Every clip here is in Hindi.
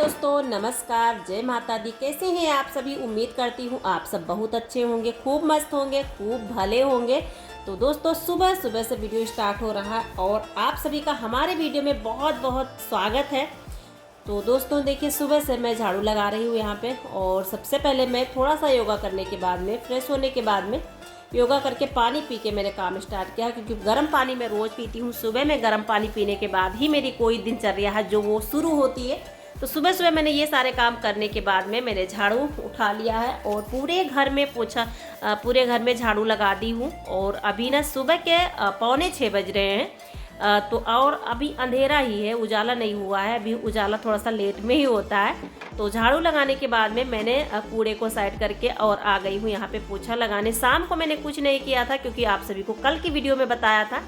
दोस्तों, नमस्कार, जय माता दी। कैसे हैं आप सभी? उम्मीद करती हूँ आप सब बहुत अच्छे होंगे, खूब मस्त होंगे, खूब भले होंगे। तो दोस्तों, सुबह सुबह से वीडियो स्टार्ट हो रहा है और आप सभी का हमारे वीडियो में बहुत बहुत स्वागत है। तो दोस्तों देखिए, सुबह से मैं झाड़ू लगा रही हूँ यहाँ पे। और सबसे पहले मैं थोड़ा सा योगा करने के बाद में, फ्रेश होने के बाद में, योगा करके पानी पी के मैंने काम स्टार्ट किया, क्योंकि गर्म पानी मैं रोज़ पीती हूँ। सुबह में गर्म पानी पीने के बाद ही मेरी कोई दिनचर्या है जो वो शुरू होती है। तो सुबह सुबह मैंने ये सारे काम करने के बाद में मैंने झाड़ू उठा लिया है और पूरे घर में झाड़ू लगा दी हूँ। और अभी ना सुबह के 5:45 बज रहे हैं। तो और अभी अंधेरा ही है, उजाला नहीं हुआ है। अभी उजाला थोड़ा सा लेट में ही होता है। तो झाड़ू लगाने के बाद में मैंने कूड़े को साइड करके और आ गई हूँ यहाँ पे पोछा लगाने। शाम को मैंने कुछ नहीं किया था, क्योंकि आप सभी को कल की वीडियो में बताया था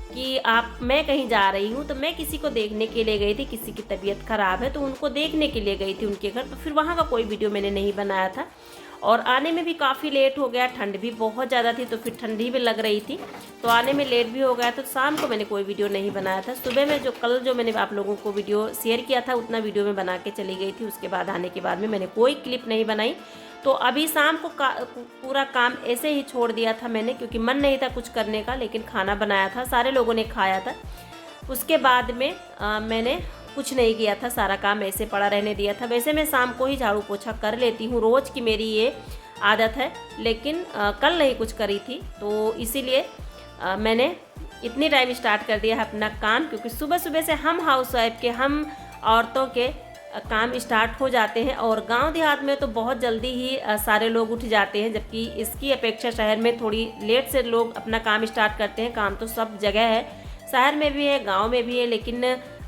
कि मैं कहीं जा रही हूँ। तो मैं किसी को देखने के लिए गई थी, किसी की तबीयत ख़राब है तो उनको देखने के लिए गई थी उनके घर। तो फिर वहाँ का कोई वीडियो मैंने नहीं बनाया था और आने में भी काफ़ी लेट हो गया। ठंड भी बहुत ज़्यादा थी तो फिर ठंडी भी लग रही थी, तो आने में लेट भी हो गया। तो शाम को मैंने कोई वीडियो नहीं बनाया था। सुबह में कल जो मैंने आप लोगों को वीडियो शेयर किया था उतना वीडियो में बना के चली गई थी। उसके बाद आने के बाद में मैंने कोई क्लिप नहीं बनाई। तो अभी शाम को पूरा काम ऐसे ही छोड़ दिया था मैंने, क्योंकि मन नहीं था कुछ करने का। लेकिन खाना बनाया था, सारे लोगों ने खाया था। उसके बाद में मैंने कुछ नहीं किया था, सारा काम ऐसे पड़ा रहने दिया था। वैसे मैं शाम को ही झाड़ू पोछा कर लेती हूँ, रोज़ की मेरी ये आदत है। लेकिन कल नहीं कुछ करी थी, तो इसीलिए मैंने इतनी टाइम स्टार्ट कर दिया है अपना काम। क्योंकि सुबह सुबह से हम हाउसवाइफ के, हम औरतों के काम स्टार्ट हो जाते हैं। और गांव देहात में तो बहुत जल्दी ही सारे लोग उठ जाते हैं, जबकि इसकी अपेक्षा शहर में थोड़ी लेट से लोग अपना काम स्टार्ट करते हैं। काम तो सब जगह है, शहर में भी है, गांव में भी है। लेकिन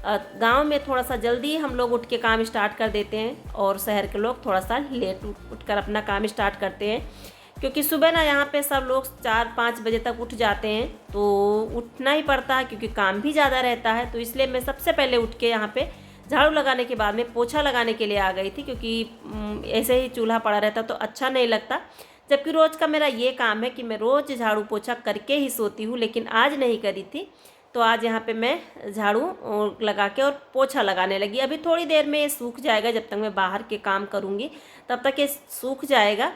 गांव में थोड़ा सा जल्दी हम लोग उठ के काम स्टार्ट कर देते हैं और शहर के लोग थोड़ा सा लेट उठकर अपना काम स्टार्ट करते हैं। क्योंकि सुबह ना यहाँ पे सब लोग 4-5 बजे तक उठ जाते हैं, तो उठना ही पड़ता है क्योंकि काम भी ज़्यादा रहता है। तो इसलिए मैं सबसे पहले उठ के यहाँ पे झाड़ू लगाने के बाद में पोछा लगाने के लिए आ गई थी, क्योंकि ऐसे ही चूल्हा पड़ा रहता तो अच्छा नहीं लगता। जबकि रोज़ का मेरा ये काम है कि मैं रोज़ झाड़ू पोछा करके ही सोती हूँ, लेकिन आज नहीं करी थी। तो आज यहाँ पे मैं झाड़ू लगा के और पोछा लगाने लगी। अभी थोड़ी देर में ये सूख जाएगा, जब तक मैं बाहर के काम करूँगी तब तक ये सूख जाएगा।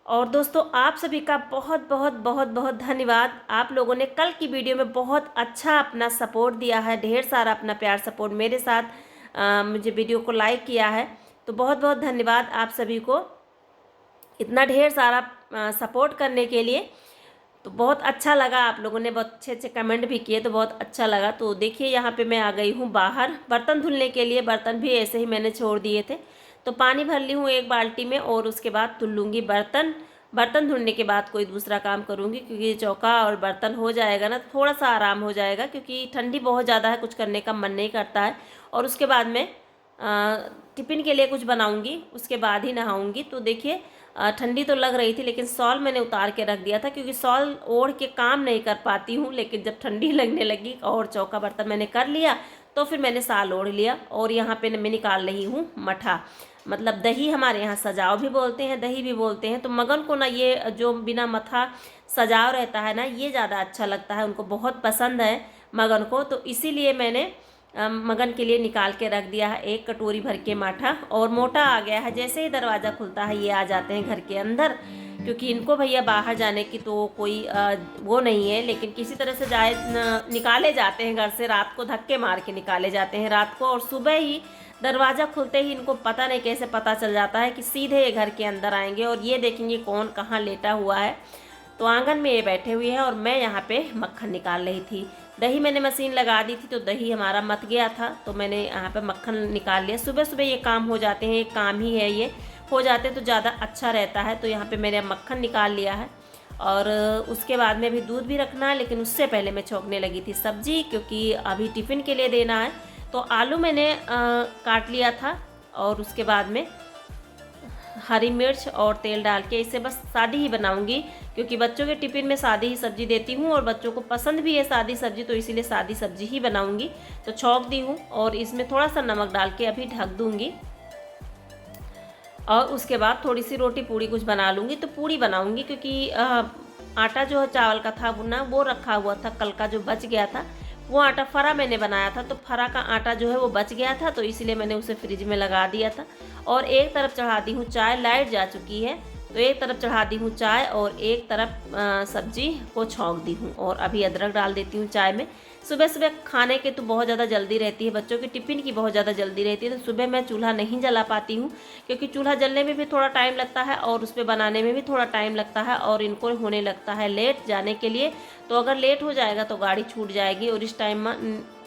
और दोस्तों, आप सभी का बहुत बहुत बहुत बहुत धन्यवाद। आप लोगों ने कल की वीडियो में बहुत अच्छा अपना सपोर्ट दिया है, ढेर सारा अपना प्यार सपोर्ट मेरे साथ मुझे वीडियो को लाइक किया है। तो बहुत बहुत धन्यवाद आप सभी को इतना ढेर सारा सपोर्ट करने के लिए। तो बहुत अच्छा लगा, आप लोगों ने बहुत अच्छे अच्छे कमेंट भी किए, तो बहुत अच्छा लगा। तो देखिए, यहाँ पे मैं आ गई हूँ बाहर बर्तन धुलने के लिए। बर्तन भी ऐसे ही मैंने छोड़ दिए थे, तो पानी भर ली हूँ एक बाल्टी में और उसके बाद धुल लूँगी बर्तन। बर्तन धुलने के बाद कोई दूसरा काम करूँगी, क्योंकि चौका और बर्तन हो जाएगा ना, थोड़ा सा आराम हो जाएगा। क्योंकि ठंडी बहुत ज़्यादा है, कुछ करने का मन नहीं करता है। और उसके बाद में टिफ़िन के लिए कुछ बनाऊँगी, उसके बाद ही नहाऊँगी। तो देखिए, ठंडी तो लग रही थी, लेकिन शॉल मैंने उतार के रख दिया था, क्योंकि शॉल ओढ़ के काम नहीं कर पाती हूँ। लेकिन जब ठंडी लगने लगी और चौका बर्तन मैंने कर लिया, तो फिर मैंने शाल ओढ़ लिया। और यहाँ पे मैं निकाल रही हूँ मठा, मतलब दही। हमारे यहाँ सजाव भी बोलते हैं, दही भी बोलते हैं। तो मगन को ना ये जो बिना मथा सजाव रहता है ना, ये ज़्यादा अच्छा लगता है, उनको बहुत पसंद है मगन को। तो इसीलिए मैंने मगन के लिए निकाल के रख दिया है एक कटोरी भर के माठा। और मोटा आ गया है, जैसे ही दरवाज़ा खुलता है ये आ जाते हैं घर के अंदर। क्योंकि इनको भैया बाहर जाने की तो कोई वो नहीं है, लेकिन किसी तरह से निकाले जाते हैं घर से। रात को धक्के मार के निकाले जाते हैं रात को, और सुबह ही दरवाज़ा खुलते ही इनको पता नहीं कैसे पता चल जाता है कि सीधे ये घर के अंदर आएंगे और ये देखेंगे कौन कहाँ लेटा हुआ है। तो आंगन में ये बैठे हुए हैं और मैं यहाँ पे मक्खन निकाल रही थी। दही मैंने मशीन लगा दी थी, तो दही हमारा मथ गया था, तो मैंने यहाँ पे मक्खन निकाल लिया। सुबह सुबह ये काम हो जाते हैं, एक काम ही है, ये हो जाते तो ज़्यादा अच्छा रहता है। तो यहाँ पे मैंने मक्खन निकाल लिया है और उसके बाद में भी दूध भी रखना है। लेकिन उससे पहले मैं छौंकने लगी थी सब्जी, क्योंकि अभी टिफ़िन के लिए देना है। तो आलू मैंने काट लिया था और उसके बाद में हरी मिर्च और तेल डाल के इसे बस सादी ही बनाऊंगी, क्योंकि बच्चों के टिफ़िन में सादी ही सब्ज़ी देती हूँ और बच्चों को पसंद भी है सादी सब्ज़ी, तो इसीलिए सादी सब्ज़ी ही बनाऊंगी। तो छौंक दी हूँ और इसमें थोड़ा सा नमक डाल के अभी ढक दूँगी। और उसके बाद थोड़ी सी रोटी पूड़ी कुछ बना लूँगी। तो पूड़ी बनाऊँगी, क्योंकि आटा जो चावल का था ना, वो रखा हुआ था कल का जो बच गया था। वो आटा फरा मैंने बनाया था, तो फरा का आटा जो है वो बच गया था, तो इसीलिए मैंने उसे फ्रिज में लगा दिया था। और एक तरफ चढ़ा दी हूँ चाय, लाइट जा चुकी है, तो एक तरफ चढ़ा दी हूँ चाय और एक तरफ सब्जी को छौंक दी हूँ। और अभी अदरक डाल देती हूँ चाय में। सुबह सुबह खाने के तो बहुत ज़्यादा जल्दी रहती है, बच्चों की टिफ़िन की बहुत ज़्यादा जल्दी रहती है, तो सुबह मैं चूल्हा नहीं जला पाती हूँ, क्योंकि चूल्हा जलने में भी थोड़ा टाइम लगता है और उस पर बनाने में भी थोड़ा टाइम लगता है, और इनको होने लगता है लेट जाने के लिए। तो अगर लेट हो जाएगा तो गाड़ी छूट जाएगी, और इस टाइम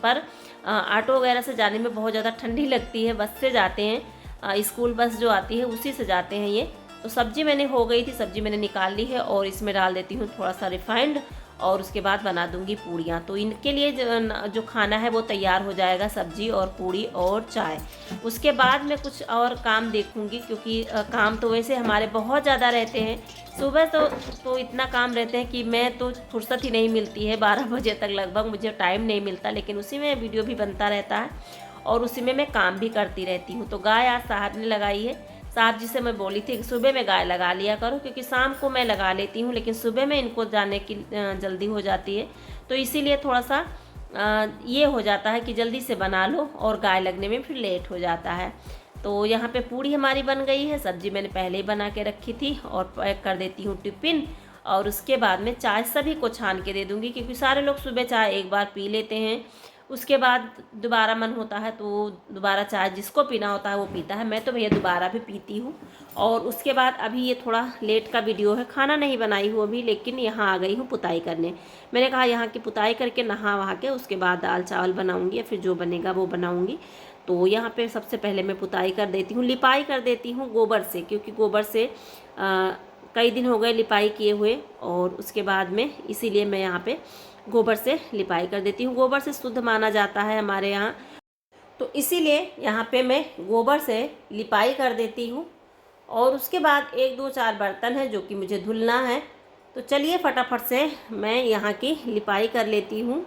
पर ऑटो वगैरह से जाने में बहुत ज़्यादा ठंडी लगती है। बस से जाते हैं, स्कूल बस जो आती है उसी से जाते हैं ये। तो सब्जी मैंने हो गई थी, सब्जी मैंने निकाल ली है, और इसमें डाल देती हूँ थोड़ा सा रिफाइंड, और उसके बाद बना दूंगी पूड़ियाँ। तो इनके लिए जो खाना है वो तैयार हो जाएगा, सब्जी और पूड़ी और चाय। उसके बाद मैं कुछ और काम देखूंगी, क्योंकि काम तो वैसे हमारे बहुत ज़्यादा रहते हैं। सुबह तो इतना काम रहते हैं कि मैं तो फुर्सत ही नहीं मिलती है, 12 बजे तक लगभग मुझे टाइम नहीं मिलता, लेकिन उसी में वीडियो भी बनता रहता है और उसी में मैं काम भी करती रहती हूँ। तो गाय आज साहब ने लगाई है। साहब जी से मैं बोली थी कि सुबह में गाय लगा लिया करो, क्योंकि शाम को मैं लगा लेती हूँ, लेकिन सुबह में इनको जाने की जल्दी हो जाती है, तो इसीलिए थोड़ा सा ये हो जाता है कि जल्दी से बना लो और गाय लगने में फिर लेट हो जाता है। तो यहाँ पे पूड़ी हमारी बन गई है, सब्जी मैंने पहले ही बना के रखी थी, और पैक कर देती हूँ टिफ़िन। और उसके बाद में चाय सभी को छान के दे दूँगी, क्योंकि सारे लोग सुबह चाय एक बार पी लेते हैं, उसके बाद दोबारा मन होता है तो दोबारा चाय जिसको पीना होता है वो पीता है। मैं तो भैया दोबारा भी पीती हूँ। और उसके बाद अभी ये थोड़ा लेट का वीडियो है, खाना नहीं बनाई हूँ अभी, लेकिन यहाँ आ गई हूँ पुताई करने। मैंने कहा यहाँ की पुताई करके नहा वहा के उसके बाद दाल चावल बनाऊँगी, या फिर जो बनेगा वो बनाऊँगी। तो यहाँ पे सबसे पहले मैं पुताई कर देती हूँ, लिपाई कर देती हूँ गोबर से, क्योंकि गोबर से कई दिन हो गए लिपाई किए हुए, और उसके बाद में इसीलिए मैं यहाँ पे गोबर से लिपाई कर देती हूँ। गोबर से शुद्ध माना जाता है हमारे यहाँ, तो इसीलिए यहाँ पे मैं गोबर से लिपाई कर देती हूँ। और उसके बाद 1 2 4 बर्तन है जो कि मुझे धुलना है, तो चलिए फटाफट से मैं यहाँ की लिपाई कर लेती हूँ।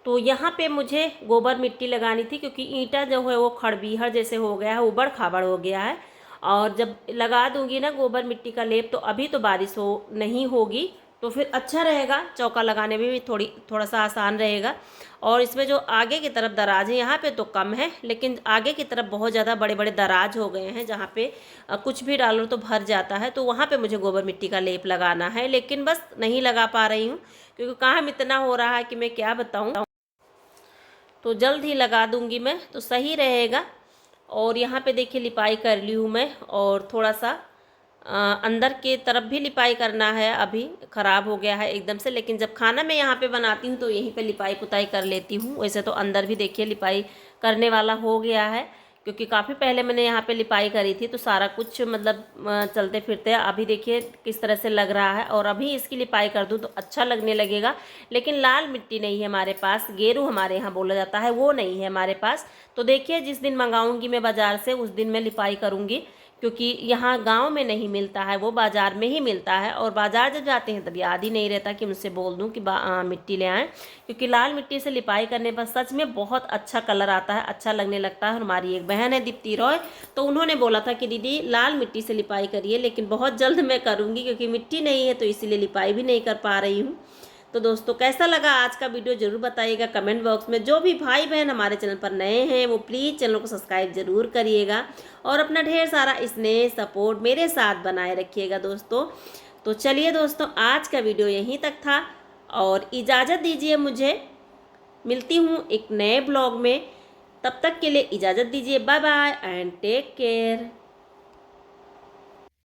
तो यहाँ पे मुझे गोबर मिट्टी लगानी थी, क्योंकि ईंटा जो है वो खड़बीहर जैसे हो गया है, उबड़ खाबड़ हो गया है। और जब लगा दूंगी ना गोबर मिट्टी का लेप, तो अभी तो बारिश नहीं होगी, तो फिर अच्छा रहेगा, चौका लगाने में भी थोड़ा सा आसान रहेगा। और इसमें जो आगे की तरफ दराज है, यहाँ पे तो कम है, लेकिन आगे की तरफ बहुत ज़्यादा बड़े बड़े दराज हो गए हैं, जहाँ पे कुछ भी डालो तो भर जाता है। तो वहाँ पे मुझे गोबर मिट्टी का लेप लगाना है, लेकिन बस नहीं लगा पा रही हूँ, क्योंकि काम इतना हो रहा है कि मैं क्या बताऊँ। तो जल्द ही लगा दूंगी मैं, तो सही रहेगा। और यहाँ पे देखिए लिपाई कर ली हूँ मैं, और थोड़ा सा अंदर के तरफ भी लिपाई करना है, अभी ख़राब हो गया है एकदम से, लेकिन जब खाना मैं यहाँ पे बनाती हूँ तो यहीं पे लिपाई पुताई कर लेती हूँ। वैसे तो अंदर भी देखिए लिपाई करने वाला हो गया है, क्योंकि काफ़ी पहले मैंने यहाँ पे लिपाई करी थी, तो सारा कुछ मतलब चलते फिरते अभी देखिए किस तरह से लग रहा है। और अभी इसकी लिपाई कर दूँ तो अच्छा लगने लगेगा, लेकिन लाल मिट्टी नहीं है हमारे पास, गेरू हमारे यहाँ बोला जाता है, वो नहीं है हमारे पास। तो देखिए जिस दिन मंगाऊँगी मैं बाज़ार से, उस दिन मैं लिपाई करूँगी, क्योंकि यहाँ गांव में नहीं मिलता है, वो बाज़ार में ही मिलता है। और बाज़ार जब जाते हैं तब याद ही नहीं रहता कि मुझसे बोल दूँ कि मिट्टी ले आएँ, क्योंकि लाल मिट्टी से लिपाई करने पर सच में बहुत अच्छा कलर आता है, अच्छा लगने लगता है। हमारी एक बहन है दीप्ति रॉय, तो उन्होंने बोला था कि दीदी लाल मिट्टी से लिपाई करिए, लेकिन बहुत जल्द मैं करूँगी, क्योंकि मिट्टी नहीं है तो इसीलिए लिपाई भी नहीं कर पा रही हूँ। तो दोस्तों कैसा लगा आज का वीडियो ज़रूर बताइएगा कमेंट बॉक्स में। जो भी भाई बहन हमारे चैनल पर नए हैं वो प्लीज़ चैनल को सब्सक्राइब ज़रूर करिएगा, और अपना ढेर सारा स्नेह सपोर्ट मेरे साथ बनाए रखिएगा दोस्तों। तो चलिए दोस्तों आज का वीडियो यहीं तक था, और इजाज़त दीजिए मुझे, मिलती हूँ एक नए ब्लॉग में। तब तक के लिए इजाज़त दीजिए, bye bye and take care.